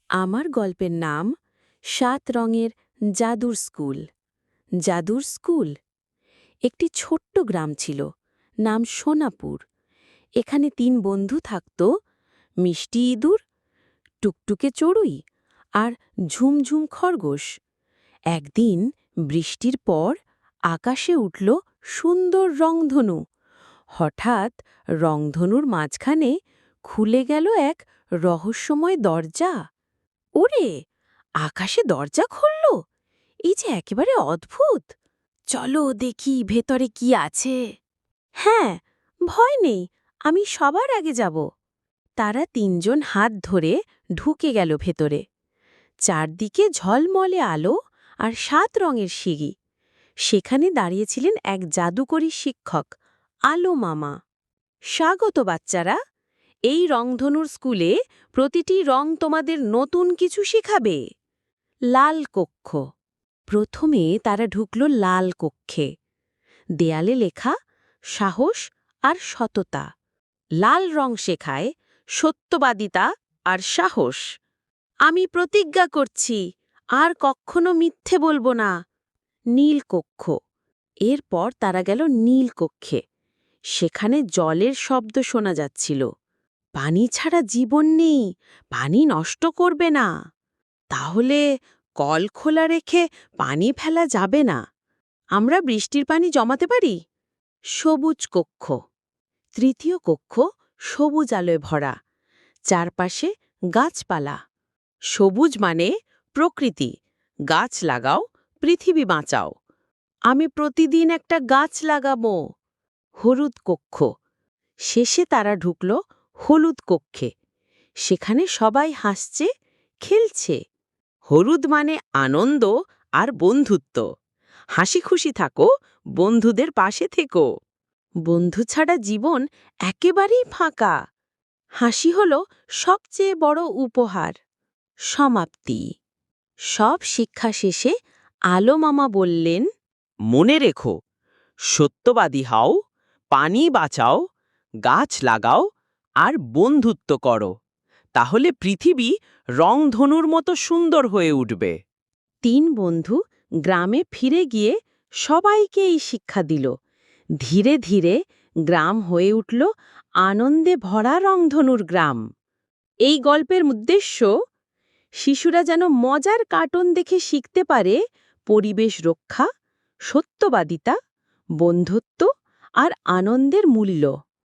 আমার গল্পের নাম ৭ রঙের জাদুর স্কুল। জাদুর স্কুল। একটি ছোট্ট গ্রাম ছিল, নাম সোনাপুর। এখানে ৩ বন্ধু থাকত, মিষ্টি ইঁদুর, টুকটুকে চড়ুই আর ঝুমঝুম খরগোশ। একদিন বৃষ্টির পর আকাশে উঠল সুন্দর রংধনু। হঠাৎ রংধনুর মাঝখানে খুলে গেল এক রহস্যময় দরজা। ওরে, আকাশে দরজা খুলল! এই যে একেবারে অদ্ভুত। চলো দেখি ভেতরে কি আছে। হ্যাঁ, ভয় নেই, আমি সবার আগে যাব। তারা ৩ জন হাত ধরে ঢুকে গেল ভেতরে। চারদিকে ঝলমলে আলো আর ৭ রঙের সিঁড়ি। সেখানে দাঁড়িয়েছিলেন এক জাদুকরী শিক্ষক, আলো মামা। স্বাগত বাচ্চারা, এই রংধনুর স্কুলে প্রতিটি রং তোমাদের নতুন কিছু শেখাবে। লাল কক্ষ। প্রথমে তারা ঢুকল লাল কক্ষে। দেয়ালে লেখা সাহস আর সততা। লাল রং শেখায় সত্যবাদিতা আর সাহস। আমি প্রতিজ্ঞা করছি, আর কখনো মিথ্যে বলবো না। নীল কক্ষ। এরপর তারা গেল নীল কক্ষে। সেখানে জলের শব্দ শোনা যাচ্ছিল। পানি ছাড়া জীবন নেই, পানি নষ্ট করবে না। তাহলে কল খোলা রেখে পানি ফেলা যাবে না। আমরা বৃষ্টির পানি জমাতে পারি। সবুজ কক্ষ। তৃতীয় কক্ষ সবুজ আলোয় ভরা। চারপাশে গাছপালা। সবুজ মানে প্রকৃতি। গাছ লাগাও, পৃথিবী বাঁচাও। আমি প্রতিদিন একটা গাছ লাগাবো। হলুদ কক্ষ। শেষে তারা ঢুকল হলুদ কক্ষে। সেখানে সবাই হাসছে, খেলছে। হলুদ মানে আনন্দ আর বন্ধুত্ব। হাসি খুশি থাকো, বন্ধুদের পাশে থেকো। বন্ধু ছাড়া জীবন একেবারেই ফাঁকা। হাসি হল সবচেয়ে বড় উপহার। সমাপ্তি। সব শিক্ষা শেষে আলো মামা বললেন, মনে রেখো, সত্যবাদী হও, পানি বাঁচাও, গাছ লাগাও আর বন্ধুত্ব করো। তাহলে পৃথিবী রংধনুর মতো সুন্দর হয়ে উঠবে। ৩ বন্ধু গ্রামে ফিরে গিয়ে সবাইকে এই শিক্ষা দিল। ধীরে ধীরে গ্রাম হয়ে উঠল আনন্দে ভরা রংধনুর গ্রাম। এই গল্পের উদ্দেশ্য, শিশুরা যেন মজার কার্টুন দেখে শিখতে পারে পরিবেশ রক্ষা, সত্যবাদিতা, বন্ধুত্ব আর আনন্দের মূল্য।